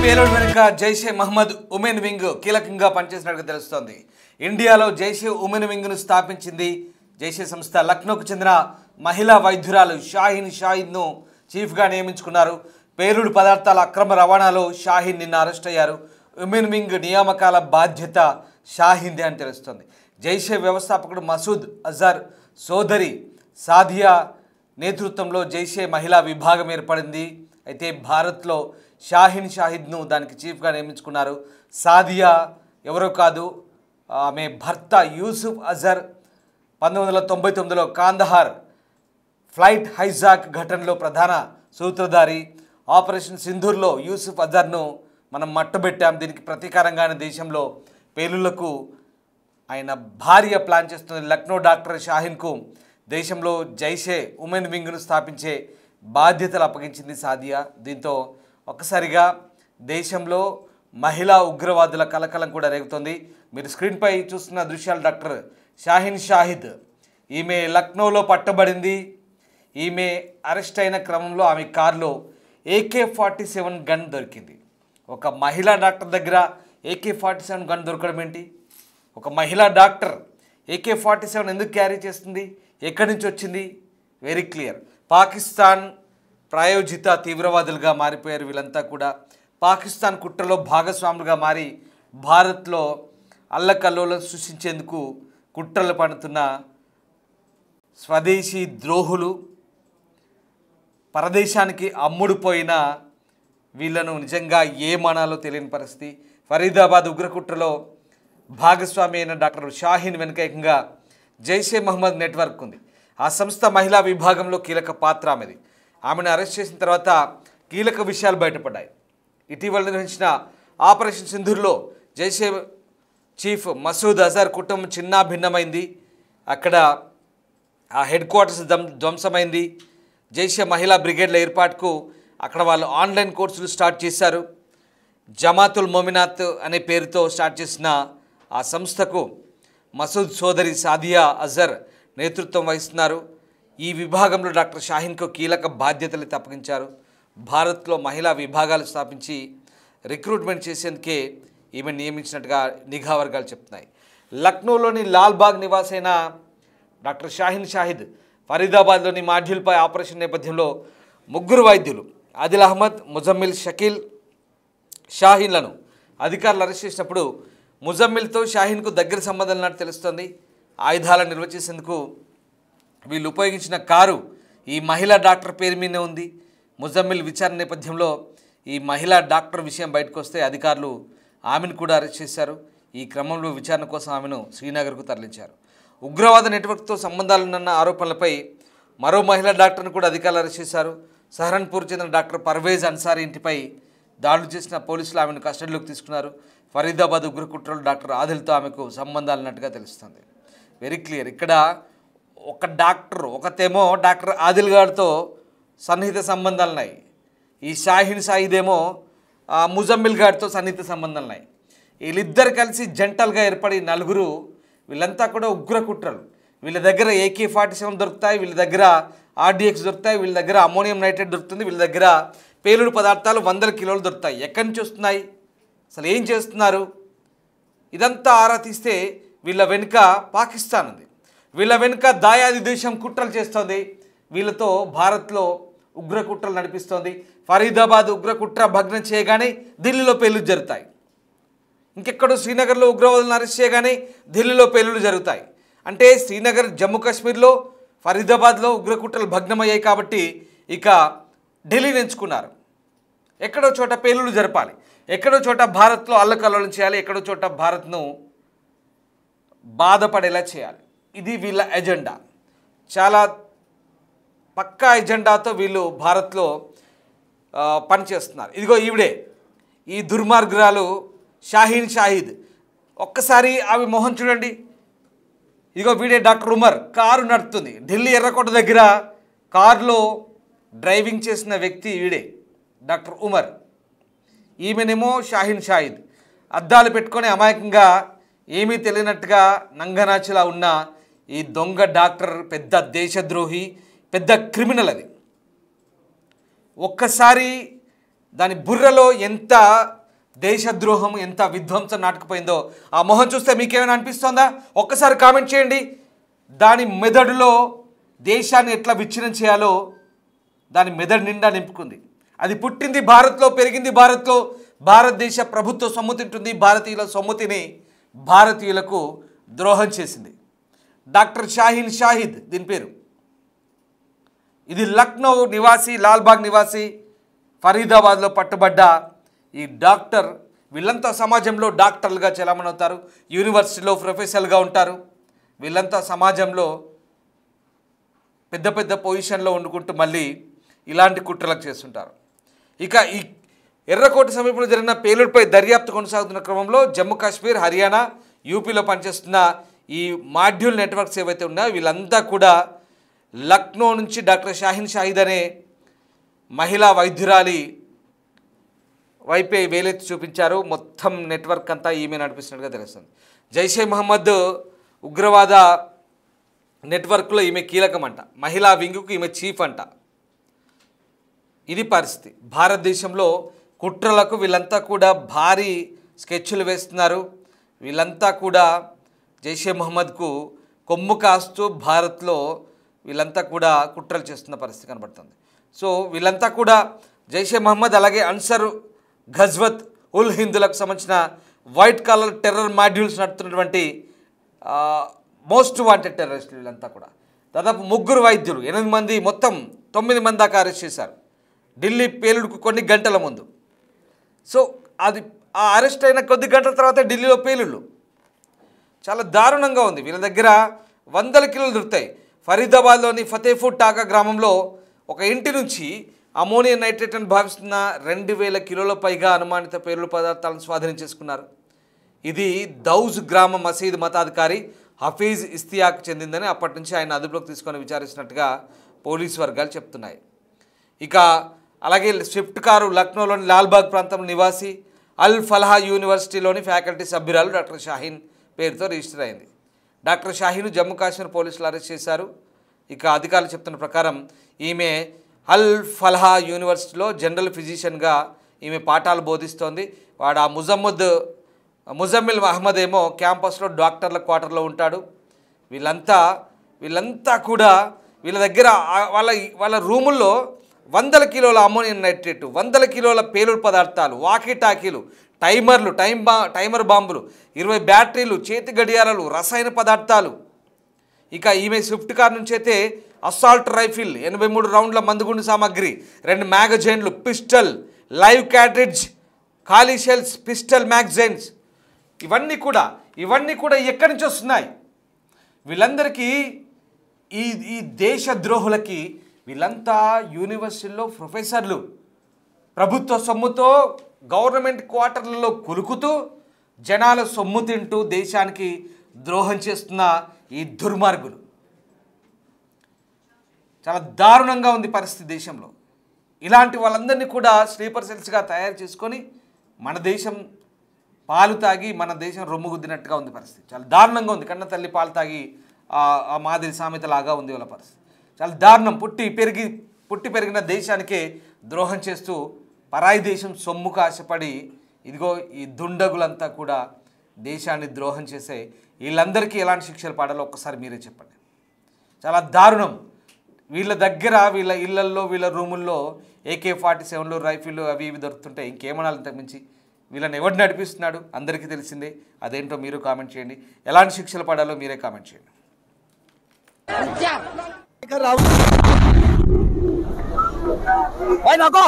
పేలుడు వెనుక Jaish-e Mohammed women wing కీలకంగా పనిచేసినట్టుగా తెలుస్తోంది. ఇండియాలో జైషే ఉమెన్ వింగ్ను స్థాపించింది జైషే సంస్థ. లక్నోకు చెందిన మహిళా వైద్యురాలు షాహిన్ను చీఫ్గా నియమించుకున్నారు. పేలుడు పదార్థాల అక్రమ రవాణాలో షాహిన్ నిన్న అరెస్ట్ అయ్యారు. ఉమెన్ వింగ్ నియామకాల బాధ్యత షాహిన్దే అని తెలుస్తోంది. జైషే వ్యవస్థాపకుడు మసూద్ అజర్ సోదరి సాదియా నేతృత్వంలో జైషే మహిళా విభాగం ఏర్పడింది. అయితే భారత్లో షాహిన్ను దానికి చీఫ్గా నియమించుకున్నారు. సాదియా ఎవరో కాదు, ఆమె భర్త యూసుఫ్ అజర్ 1999లో కాందహార్ ఫ్లైట్ హైజాక్ ఘటనలో ప్రధాన సూత్రధారి. ఆపరేషన్ సింధూర్లో యూసుఫ్ అజర్ను మనం మట్టుబెట్టాం. దీనికి ప్రతీకారంగానే దేశంలో పేలుళ్లకు ఆయన భార్య ప్లాన్ చేస్తుంది. లక్నో డాక్టర్ షాహిన్కు దేశంలో జైషే ఉమెన్ వింగ్ను స్థాపించే బాధ్యతలు అప్పగించింది సాదియా. దీంతో ఒక్కసారిగా దేశంలో మహిళా ఉగ్రవాదుల కలకలం కూడా రేగుతోంది. మీరు స్క్రీన్పై చూస్తున్న దృశ్యాలు డాక్టర్ షాహిద్. ఈమె లక్నోలో పట్టబడింది. ఈమె అరెస్ట్ అయిన క్రమంలో ఆమె కారులో AK-47 గన్ దొరికింది. ఒక మహిళా డాక్టర్ దగ్గర AK-47 గన్ దొరకడం ఏంటి? ఒక మహిళా డాక్టర్ AK-47 ఎందుకు క్యారీ చేస్తుంది? ఎక్కడి నుంచి వచ్చింది? Very clear. పాకిస్తాన్ ప్రాయోజిత తీవ్రవాదులుగా మారిపోయారు వీళ్ళంతా కూడా. పాకిస్తాన్ కుట్రలో భాగస్వాములుగా మారి భారత్లో అల్లకల్లోలం సృష్టించేందుకు కుట్రలు పడుతున్న స్వదేశీ ద్రోహులు, పరదేశానికి అమ్ముడుపోయిన వీళ్ళను నిజంగా ఏమనాలో తెలియని పరిస్థితి. ఫరీదాబాద్ ఉగ్రకుట్రలో భాగస్వామి అయిన డాక్టర్ షాహిన్ వెనుక జైషే మహమ్మద్ నెట్వర్క్ ఉంది. ఆ సంస్థ మహిళా విభాగంలో కీలక పాత్ర ఆమెది. ఆమెను అరెస్ట్ చేసిన తర్వాత కీలక విషయాలు బయటపడ్డాయి. ఇటీవల నిర్వహించిన ఆపరేషన్ సింధూర్లో జైషే చీఫ్ మసూద్ అజర్ కుటుంబం చిన్నాభిన్నమైంది. అక్కడ ఆ హెడ్ క్వార్టర్స్ ధ్వంసమైంది. జైషే మహిళా బ్రిగేడ్ల ఏర్పాటుకు అక్కడ వాళ్ళు ఆన్లైన్ కోర్సులు స్టార్ట్ చేశారు. జమాతుల్ మొమినాత్ అనే పేరుతో స్టార్ట్ చేసిన ఆ సంస్థకు మసూద్ సోదరి సాదియా అజర్ నేతృత్వం వహిస్తున్నారు. ఈ విభాగంలో డాక్టర్ షాహిన్కు కీలక బాధ్యతలు అప్పగించారు. భారత్లో మహిళా విభాగాలు స్థాపించి రిక్రూట్మెంట్ చేసేందుకే ఈమె నియమించినట్టుగా నిఘా వర్గాలు చెప్తున్నాయి. లక్నోలోని లాల్బాగ్ నివాసైన డాక్టర్ షాహిద్ ఫరీదాబాద్లోని మాడ్యూల్పై ఆపరేషన్ నేపథ్యంలో ముగ్గురు వైద్యులు ఆదిల్ అహ్మద్, ముజమ్మిల్, షకీల్ షాహిన్లను అధికారులు అరెస్ట్ చేసినప్పుడు ముజమ్మిల్తో షాహిన్కు దగ్గర సంబంధం ఉన్నట్టు తెలుస్తోంది. ఆయుధాలను నిల్వ చేసేందుకు వీళ్ళు ఉపయోగించిన కారు ఈ మహిళా డాక్టర్ పేరు మీదే ఉంది. ముజమ్మిల్ విచారణ నేపథ్యంలో ఈ మహిళా డాక్టర్ విషయం బయటకు వస్తే అధికారులు ఆమెను కూడా అరెస్ట్ చేశారు. ఈ క్రమంలో విచారణ కోసం ఆమెను శ్రీనగర్కు తరలించారు. ఉగ్రవాద నెట్వర్క్తో సంబంధాలున్న ఆరోపణలపై మరో మహిళా డాక్టర్ను కూడా అధికారులు అరెస్ట్ చేశారు. సహరన్పూర్ చెందిన డాక్టర్ పర్వేజ్ అన్సారీ ఇంటిపై దాడులు చేసిన పోలీసులు ఆమెను కస్టడీలోకి తీసుకున్నారు. ఫరీదాబాద్ ఉగ్రకుట్రలో డాక్టర్ ఆదిల్తో ఆమెకు సంబంధాలు ఉన్నట్టుగా తెలుస్తుంది. Very clear. ఇక్కడ ఒక డాక్టర్ ఒకతేమో డాక్టర్ ఆదిల్ గారితో సన్నిహిత సంబంధాలు ఉన్నాయి. ఈ షాహిదేమో ముజమ్మిల్ గారితో సన్నిహిత సంబంధాలు ఉన్నాయి. వీళ్ళిద్దరు కలిసి జంటల్గా ఏర్పడి నలుగురు, వీళ్ళంతా కూడా ఉగ్రకుట్రలు. వీళ్ళ దగ్గర AK-47 దొరుకుతాయి, వీళ్ళ దగ్గర RDX దొరుకుతాయి, వీళ్ళ దగ్గర అమోనియం నైట్రేట్ దొరుకుతుంది, వీళ్ళ దగ్గర పేలుడు పదార్థాలు 100 కిలోలు దొరుకుతాయి. ఎక్కడి నుంచి వస్తున్నాయి, అసలు ఏం చేస్తున్నారు, ఇదంతా ఆరా తీస్తే వీళ్ళ వెనుక పాకిస్తాన్ ఉంది. వీళ్ళ వెనుక దాయాది దేశం కుట్రలు చేస్తోంది. వీళ్ళతో భారత్లో ఉగ్రకుట్రలు నడిపిస్తోంది. ఫరీదాబాద్ ఉగ్రకుట్ర భగ్నం చేయగానే ఢిల్లీలో పేలుడు జరుగుతాయి. ఇంకెక్కడో శ్రీనగర్లో ఉగ్రవాదులను అరెస్ట్ చేయగానే ఢిల్లీలో పేలుళ్ళు జరుగుతాయి. అంటే శ్రీనగర్, జమ్మూ కాశ్మీర్లో, ఫరీదాబాద్లో ఉగ్రకుట్రలు భగ్నమయ్యాయి కాబట్టి ఇక ఢిల్లీని ఎంచుకున్నారు. ఎక్కడో చోట పేలుళ్ళు జరపాలి, ఎక్కడో చోట భారత్లో అల్లకల్లోలం చేయాలి, ఎక్కడో చోట భారత్ను బాధపడేలా చేయాలి. ఇది వీళ్ళ ఎజెండా. చాలా పక్కా ఎజెండాతో వీళ్ళు భారత్లో పనిచేస్తున్నారు. ఇదిగో ఈవిడే, ఈ దుర్మార్గురాలు షాహిద్. ఒక్కసారి ఆమె మొహం చూడండి. ఇదిగో వీడే డాక్టర్ ఉమర్. కారు నడుపుతుంది ఢిల్లీ ఎర్రకోట దగ్గర. కారులో డ్రైవింగ్ చేసిన వ్యక్తి వీడే డాక్టర్ ఉమర్. ఈమెనేమో షాహిద్. అద్దాలు పెట్టుకొని అమాయకంగా ఏమీ తెలియనట్టుగా నంగనాచిలా ఉన్న ఈ దొంగ డాక్టర్ పెద్ద దేశద్రోహి, పెద్ద క్రిమినల్. అది ఒక్కసారి దాని బుర్రలో ఎంత దేశద్రోహం ఎంత విధ్వంసం నాటుకుపోయిందో ఆ మొహం చూస్తే మీకేమైనా అనిపిస్తోందా? ఒక్కసారి కామెంట్ చేయండి. దాని మెదడులో దేశాన్ని ఎట్లా విచ్ఛిన్నం చేయాలో దాని మెదడు నిండా నింపుకుంది. అది పుట్టింది భారత్లో, పెరిగింది భారత్లో, భారతదేశ ప్రభుత్వ సొమ్ము తింటుంది, భారతీయుల సొమ్ము తిని భారతీయులకు ద్రోహం చేసింది. డాక్టర్ షాహీన్ షాహిద్ దీని పేరు. ఇది లక్నో నివాసి, లాల్బాగ్ నివాసి, ఫరీదాబాద్లో పట్టుబడ్డ ఈ డాక్టర్. వీళ్ళంతా సమాజంలో డాక్టర్లుగా చలామణి అవుతారు, యూనివర్సిటీలో ప్రొఫెసర్లుగా ఉంటారు. వీళ్ళంతా సమాజంలో పెద్ద పెద్ద పొజిషన్లో వండుకుంటూ మళ్ళీ ఇలాంటి కుట్రలకు చేస్తుంటారు. ఇక ఈ ఎర్రకోట సమీపంలో జరిగిన పేలుడుపై దర్యాప్తు కొనసాగుతున్న క్రమంలో జమ్మూ కాశ్మీర్, హర్యానా, యూపీలో పనిచేస్తున్న ఈ మాడ్యూల్ నెట్వర్క్స్ ఏవైతే ఉన్నాయో వీళ్ళంతా కూడా లక్నో నుంచి డాక్టర్ షాహీన్ షాహిద్ అనే మహిళా వైద్యురాలి వైపే వేలెత్తి చూపించారు. మొత్తం నెట్వర్క్ అంతా ఈమె నడిపిస్తున్నట్టుగా తెలుస్తుంది. జైషే మహమ్మద్ ఉగ్రవాద నెట్వర్క్లో ఈమె కీలకమంట, మహిళా వింగుకు ఈమె చీఫ్ అంట. ఇది పరిస్థితి. భారతదేశంలో కుట్రలకు వీళ్ళంతా కూడా భారీ స్కెచ్లు వేస్తున్నారు. వీళ్ళంతా కూడా జైషే మహమ్మద్కు కొమ్ము కాస్తూ భారత్లో వీళ్ళంతా కూడా కుట్రలు చేస్తున్న పరిస్థితి కనబడుతుంది. సో వీళ్ళంతా కూడా జైషే మహమ్మద్ అలాగే అన్సర్ ఘజ్వత్ ఉల్ హిందులకు సంబంధించిన వైట్ కాలర్ టెర్రర్ మాడ్యూల్స్ నడుపుతున్నటువంటి మోస్ట్ వాంటెడ్ టెర్రరిస్టులు వీళ్ళంతా కూడా. దాదాపు 3 వైద్యులు, 8 మంది, మొత్తం 9 మంది దాకా అరెస్ట్ చేశారు ఢిల్లీ పేలుడుకు కొన్ని గంటల ముందు. సో అది ఆ అరెస్ట్ అయిన కొద్ది గంటల తర్వాత ఢిల్లీలో పేలుళ్ళు చాలా దారుణంగా ఉంది. వీళ్ళ దగ్గర వందల కిలోలు దొరుకుతాయి. ఫరీదాబాద్లోని ఫతేపూర్ టాకా గ్రామంలో ఒక ఇంటి నుంచి అమోనియం నైట్రేట్ అని భావిస్తున్న 2000 కిలోల పైగా అనుమానిత పేలుడు పదార్థాలను స్వాధీనం చేసుకున్నారు. ఇది దౌజ్ గ్రామ మసీద్ మతాధికారి హఫీజ్ ఇస్తియాక్ చెందిందని అప్పటి నుంచి ఆయన అదుపులోకి తీసుకొని విచారిస్తున్నట్టుగా పోలీసు వర్గాలు చెప్తున్నాయి. ఇక అలాగే స్విఫ్ట్ కారు లక్నోలోని లాల్బాగ్ ప్రాంతం నివాసి అల్ ఫలాహ్ యూనివర్సిటీలోని ఫ్యాకల్టీ సభ్యురాలు డాక్టర్ షాహీన్ పేరుతో రిజిస్టర్ అయింది. డాక్టర్ షాహీన్ జమ్మూ కాశ్మీర్ పోలీసులు అరెస్ట్ చేశారు. ఇక అధికారులు చెప్తున్న ప్రకారం ఈమె అల్ ఫలాహ్ యూనివర్సిటీలో జనరల్ ఫిజిషియన్గా ఈమె పాఠాలు బోధిస్తోంది. వాడు ఆ ముజమ్మిల్ అహ్మద్ ఏమో క్యాంపస్లో డాక్టర్ల క్వార్టర్లో ఉంటాడు. వీళ్ళంతా కూడా వీళ్ళ దగ్గర వాళ్ళ రూముల్లో 100 కిలోల అమోనియం నైట్రేట్, 100 కిలోల పేలుడు పదార్థాలు, వాకీటాకీలు, టైమర్ బాంబులు, 20 బ్యాటరీలు, చేతి గడియారాలు, రసాయన పదార్థాలు. ఇక ఈమె స్విఫ్ట్ కార్ నుంచి అయితే అసాల్ట్ రైఫిల్, 83 రౌండ్ల మందుగుండు సామాగ్రి, 2 మ్యాగజైన్లు, పిస్టల్, లైవ్ క్యాట్రిడ్జ్, ఖాళీ షెల్స్, పిస్టల్ మ్యాగజైన్స్, ఇవన్నీ కూడా ఎక్కడి నుంచి వస్తున్నాయి? వీళ్ళందరికీ ఈ దేశద్రోహులకి వీళ్ళంతా యూనివర్సిటీలో ప్రొఫెసర్లు, ప్రభుత్వ సొమ్ముతో గవర్నమెంట్ క్వార్టర్లలో కులుకుతూ జనాల సొమ్ము తింటూ దేశానికి ద్రోహం చేస్తున్న ఈ దుర్మార్గులు. చాలా దారుణంగా ఉంది పరిస్థితి దేశంలో. ఇలాంటి వాళ్ళందరినీ కూడా స్లీపర్ సెల్స్గా తయారు చేసుకొని మన దేశం పాలు తాగి మన దేశం రొమ్ము గుద్దినట్టుగా ఉంది పరిస్థితి. చాలా దారుణంగా ఉంది. కన్న తల్లి పాలు తాగి ఆ మాదిరి సామెతలాగా ఉంది వాళ్ళ పరిస్థితి. చాలా దారుణం. పుట్టి పెరిగిన దేశానికే ద్రోహం చేస్తూ పరాయి దేశం సొమ్ముకు ఆశపడి ఇదిగో ఈ దుండగులంతా కూడా దేశాన్ని ద్రోహం చేసే వీళ్ళందరికీ ఎలాంటి శిక్షలు పడాలో ఒక్కసారి మీరే చెప్పండి. చాలా దారుణం. వీళ్ళ దగ్గర వీళ్ళ ఇళ్లల్లో వీళ్ళ రూముల్లో AK-47లు, రైఫిళ్ళు అవి ఇవి దొరుకుతుంటాయి. ఇంకేమనాలి ఇంతకు మించి? వీళ్ళని ఎవరు నడిపిస్తున్నాడు అందరికీ తెలిసిందే. అదేంటో మీరు కామెంట్ చేయండి. ఎలాంటి శిక్షలు పడాలో మీరే కామెంట్ చేయండి. भाई नाको